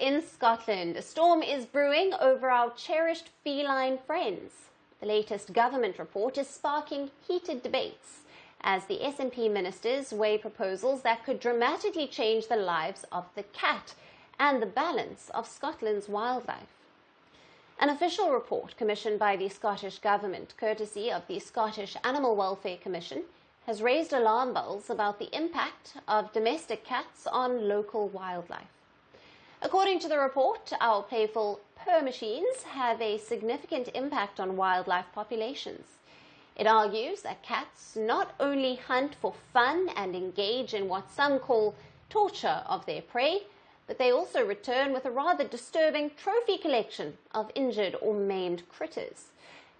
in Scotland. A storm is brewing over our cherished feline friends. The latest government report is sparking heated debates as the SNP ministers weigh proposals that could dramatically change the lives of the cat and the balance of Scotland's wildlife. An official report commissioned by the Scottish Government, courtesy of the Scottish Animal Welfare Commission, has raised alarm bells about the impact of domestic cats on local wildlife. According to the report, our playful purr machines have a significant impact on wildlife populations. It argues that cats not only hunt for fun and engage in what some call torture of their prey, but they also return with a rather disturbing trophy collection of injured or maimed critters.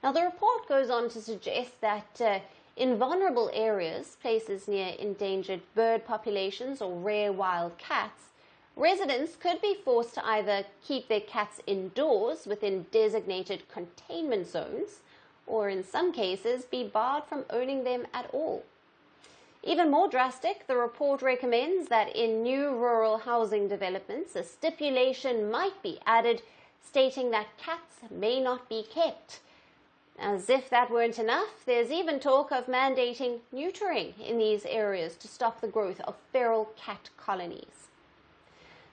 Now, the report goes on to suggest that in vulnerable areas, places near endangered bird populations or rare wild cats, residents could be forced to either keep their cats indoors within designated containment zones, or in some cases be barred from owning them at all. Even more drastic, the report recommends that in new rural housing developments, a stipulation might be added stating that cats may not be kept. As if that weren't enough, there's even talk of mandating neutering in these areas to stop the growth of feral cat colonies.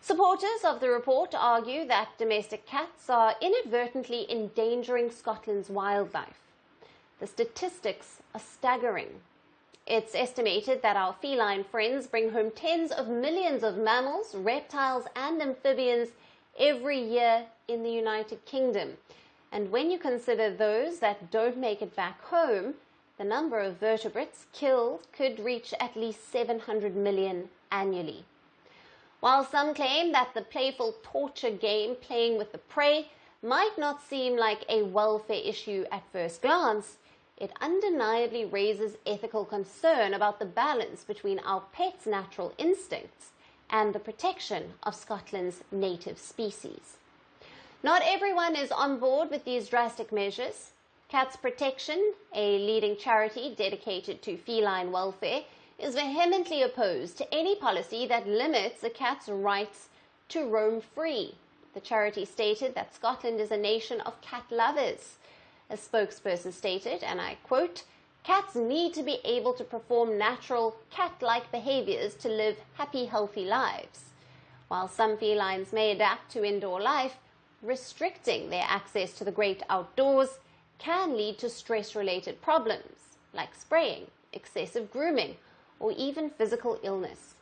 Supporters of the report argue that domestic cats are inadvertently endangering Scotland's wildlife. The statistics are staggering. It's estimated that our feline friends bring home tens of millions of mammals, reptiles and amphibians every year in the United Kingdom. And when you consider those that don't make it back home, the number of vertebrates killed could reach at least 700 million annually. While some claim that the playful torture game playing with the prey might not seem like a welfare issue at first glance, it undeniably raises ethical concern about the balance between our pets' natural instincts and the protection of Scotland's native species. Not everyone is on board with these drastic measures. Cats Protection, a leading charity dedicated to feline welfare, is vehemently opposed to any policy that limits a cat's rights to roam free. The charity stated that Scotland is a nation of cat lovers. A spokesperson stated, and I quote, "Cats need to be able to perform natural cat-like behaviours to live happy, healthy lives." While some felines may adapt to indoor life, restricting their access to the great outdoors can lead to stress-related problems like spraying, excessive grooming, or even physical illness.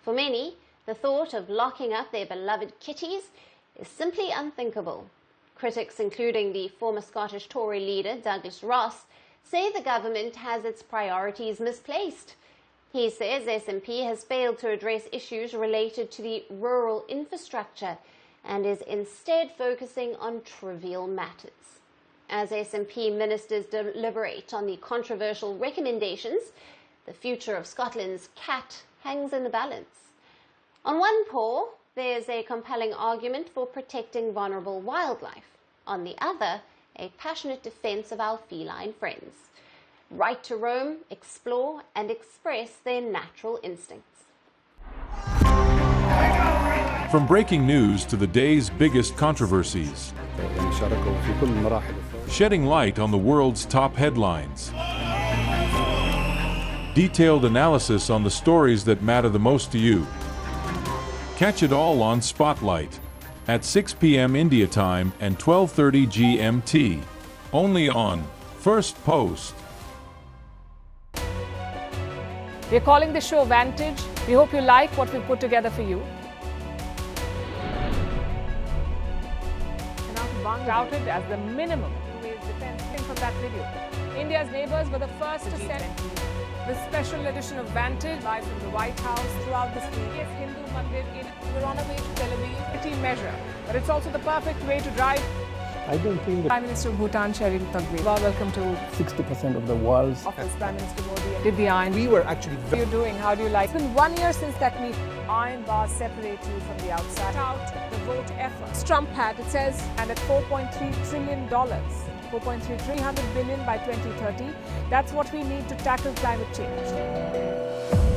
For many, the thought of locking up their beloved kitties is simply unthinkable. Critics, including the former Scottish Tory leader Douglas Ross, say the government has its priorities misplaced. He says SNP has failed to address issues related to the rural infrastructure and is instead focusing on trivial matters. As SNP ministers deliberate on the controversial recommendations, the future of Scotland's cat hangs in the balance. On one paw, there's a compelling argument for protecting vulnerable wildlife. On the other, a passionate defence of our feline friends. Right to roam, explore and express their natural instincts. From breaking news to the day's biggest controversies, shedding light on the world's top headlines, detailed analysis on the stories that matter the most to you. Catch it all on Spotlight at 6 p.m. India time and 12:30 GMT, only on Firstpost. We're calling the show Vantage. We hope you like what we put together for you. Touted as the minimum defense from that video. India's neighbors were the first to send the special edition of Vantage live from the White House throughout this week. Yes, Hindu Mandir we're on our way to Tel Aviv. Measure, but it's also the perfect way to drive. I don't think that Prime Minister of Bhutan, Sherin Tagwe. Welcome to 60% of the world's office. Prime Minister Modi did the iron. We were actually How are you doing? How do you like? It's been 1 year since that meeting. Iron bars separate you from the outside. Out the vote efforts. Trump had, it says, and at $4.3 trillion. 300 billion by 2030. That's what we need to tackle climate change.